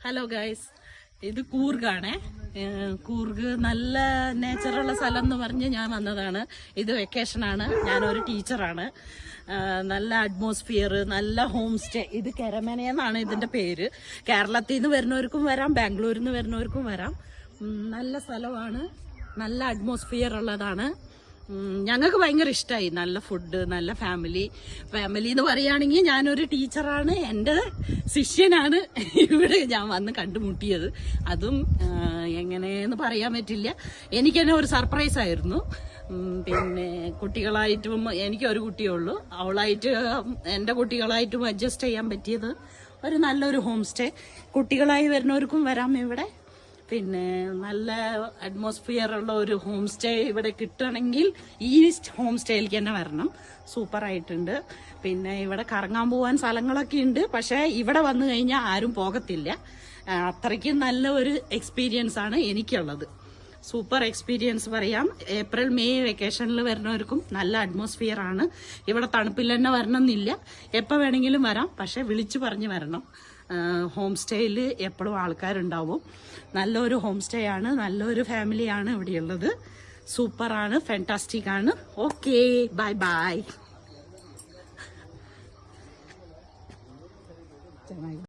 Hello guys, ഇത് കൂർഗാണേ. കൂർഗ് നല്ല നേച്ചറുള്ള സ്ഥലം എന്ന് പറഞ്ഞ് ഞാൻ വന്നതാണ്. ഇത് വെക്കേഷനാണ്. ഞാനൊരു ടീച്ചറാണ്. നല്ല അറ്റ്മോസ്ഫിയർ, നല്ല ഹോം സ്റ്റേ. ഇത് കരമനയെന്നാണ് ഇതിന്റെ പേര്. കേരളത്തിൽ നിന്ന് വരുന്നവർക്കും വരാം, ബാംഗ്ലൂരിൽ നിന്ന് വരുന്നവർക്കും വരാം. നല്ല സ്ഥലമാണ്, നല്ല അറ്റ്മോസ്ഫിയർ ഉള്ളതാണ്. ഞങ്ങൾക്ക് ഭയങ്കര ഇഷ്ടമായി. നല്ല ഫുഡ്, നല്ല ഫാമിലി എന്ന് പറയുകയാണെങ്കിൽ ഞാനൊരു ടീച്ചറാണ്, എൻ്റെ ശിഷ്യനാണ് ഇവിടെ ഞാൻ വന്ന് കണ്ടുമുട്ടിയത്. അതും എങ്ങനെയെന്ന് പറയാൻ പറ്റില്ല, എനിക്ക് തന്നെ ഒരു സർപ്രൈസ് ആയിരുന്നു. പിന്നെ കുട്ടികളായിട്ടും എനിക്കൊരു കുട്ടിയേ ഉള്ളൂ, അവളായിട്ട് എൻ്റെ കുട്ടികളായിട്ടും അഡ്ജസ്റ്റ് ചെയ്യാൻ പറ്റിയത് ഒരു നല്ലൊരു ഹോം സ്റ്റേ. കുട്ടികളായി വരുന്നവർക്കും വരാം ഇവിടെ. പിന്നെ നല്ല അറ്റ്മോസ്ഫിയർ ഉള്ള ഒരു ഹോം സ്റ്റേ ഇവിടെ കിട്ടണമെങ്കിൽ ഈ ഹോം സ്റ്റേയിലേക്ക് തന്നെ വരണം. സൂപ്പറായിട്ടുണ്ട്. പിന്നെ ഇവിടെ കറങ്ങാൻ പോകാൻ സ്ഥലങ്ങളൊക്കെ ഉണ്ട്, പക്ഷേ ഇവിടെ വന്നു കഴിഞ്ഞാൽ ആരും പോകത്തില്ല. അത്രയ്ക്കും നല്ല ഒരു എക്സ്പീരിയൻസ് ആണ് എനിക്കുള്ളത്. സൂപ്പർ എക്സ്പീരിയൻസ് പറയാം. ഏപ്രിൽ മെയ് വെക്കേഷനിൽ വരുന്നവർക്കും നല്ല അറ്റ്മോസ്ഫിയർ ആണ്. ഇവിടെ തണുപ്പിൽ തന്നെ വരണമെന്നില്ല, എപ്പോൾ വേണമെങ്കിലും വരാം, പക്ഷെ വിളിച്ചു പറഞ്ഞ് വരണം. ഹോം സ്റ്റേയിൽ എപ്പോഴും ആൾക്കാരുണ്ടാവും. നല്ലൊരു ഹോം സ്റ്റേ ആണ്, നല്ലൊരു ഫാമിലിയാണ് ഇവിടെയുള്ളത്. സൂപ്പറാണ്, ഫാന്റാസ്റ്റിക് ആണ്. Okay, bye bye.